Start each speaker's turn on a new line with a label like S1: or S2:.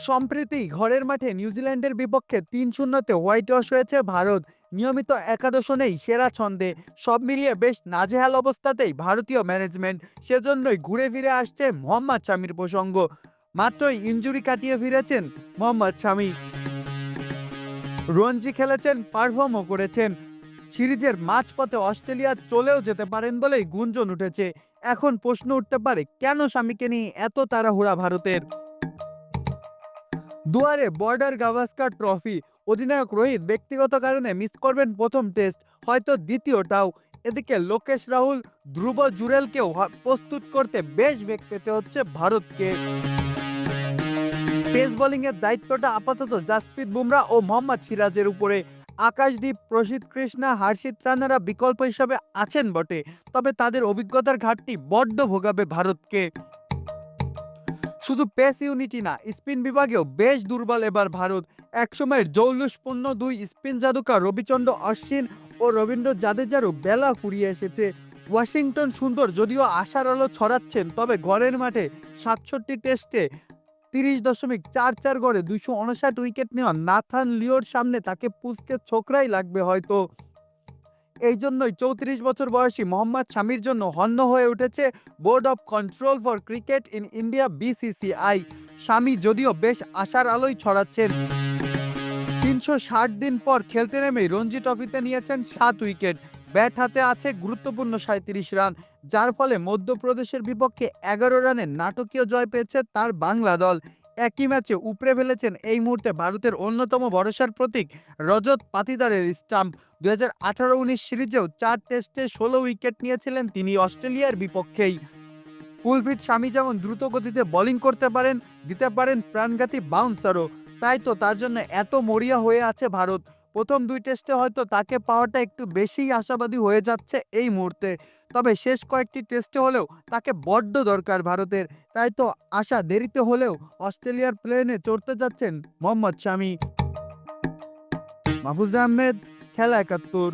S1: সম্প্রতি ঘরের মাঠে নিউজিল্যান্ডের বিপক্ষে ৩-০ হোয়াইট ওয়াশ হয়েছে ভারত। নিয়মিত একাদশও নেই সেরা ছন্দে। সব মিলিয়ে বেশ নাজেহাল অবস্থাতেই ভারতীয় ম্যানেজমেন্ট। সেজন্যই ঘুরে ফিরে আসছে মোহাম্মদ শামির প্রসঙ্গ। মাত্রই ইনজুরি কাটিয়ে ফিরেছেন মোহাম্মদ শামি। রঞ্জি খেলেছেন, পারফর্মও করেছেন। সিরিজের মাঝপথে অস্ট্রেলিয়া চলেও যেতে পারেন বলেই গুঞ্জন উঠেছে। এখন প্রশ্ন উঠতে পারে, কেন শামিকে নিয়ে এত তাড়াহুড়া ভারতের? দুয়ারে বর্ডার গাভাস্কার ট্রফি। অধিনায়ক রোহিত ব্যক্তিগত কারণে মিস করবেন প্রথম টেস্ট, হয়তো দ্বিতীয়টাও। এদিকে লোকেশ রাহুল, ধ্রুব জুরেলকেও প্রস্তুত করতে বেশ বেগ পেতে হচ্ছে ভারতকে। পেস বোলিংয়ের দায়িত্বটা আপাতত জাসপ্রীত বুমরা ও মোহাম্মদ সিরাজের উপরে। আকাশদীপ, প্রসিদ্ধ কৃষ্ণা, হর্ষিত রানারা বিকল্প হিসাবে আছেন বটে, তবে তাদের অভিজ্ঞতার ঘাটতি বড্ড ভোগাবে ভারতকে। শুধু পেস ইউনিটি না, স্পিন বিভাগেও বেশ দুর্বল এবার ভারত। একসময়ের জৌলুসপূর্ণ দুই স্পিন জাদুকর রবিচন্দ্র অশ্বিন ও রবীন্দ্র জাদেজারও বেলা ফুরিয়ে এসেছে। ওয়াশিংটন সুন্দর যদিও আশার আলো ছড়াচ্ছেন, তবে ঘরের মাঠে ৬৭ টেস্টে ৩০.৪৪ গড়ে ২৫৯ উইকেট নেওয়া নাথান লিওর সামনে তাকে পুষতে ছোকরাই লাগবে হয়তো। এই জন্যই ৩৪ বছর বয়সী মোহাম্মদ শামির জন্য হন্য হয়ে উঠেছে board of control for cricket in India BCCI. Shami যদিও বেশ আশার আলোই ছড়াচ্ছেন। ৩৬০ দিন পর খেলতে নেমেই রঞ্জি ট্রফিতে নিয়েছেন ৭ উইকেট। ব্যাট হাতে আছে গুরুত্বপূর্ণ ৩৭ রান, যার ফলে মধ্যপ্রদেশের বিপক্ষে ১১ রানের নাটকীয় জয় পেয়েছে তার বাংলা দল। একই ম্যাচে উপড়ে ফেলেছেন এই মুহূর্তে ভারতের অন্যতম ভরসার প্রতীক রজত পাতিদারের স্টাম্প। ২০১৮-১৯ সিরিজেও ৪ টেস্টে ১৬ উইকেট নিয়েছিলেন তিনি অস্ট্রেলিয়ার বিপক্ষেই। ফুলফিট শামি যেমন দ্রুত গতিতে বোলিং করতে পারেন, দিতে পারেন প্রাণঘাতী বাউন্সারও। তাই তো তার জন্য এত মরিয়া হয়ে আছে ভারত। প্রথম ২ টেস্টে হয়তো তাকে পাওয়াটা একটু বেশিই আশাবাদী হয়ে যাচ্ছে এই মুহূর্তে। তবে শেষ কয়েকটি টেস্টে হলেও তাকে বড্ড দরকার ভারতের। তাই তো আশা দেরিতে হলেও অস্ট্রেলিয়ার প্লেনে চড়তে যাচ্ছেন মোহাম্মদ শামি। মাহফুজ আহমেদ, খেলা ৭১।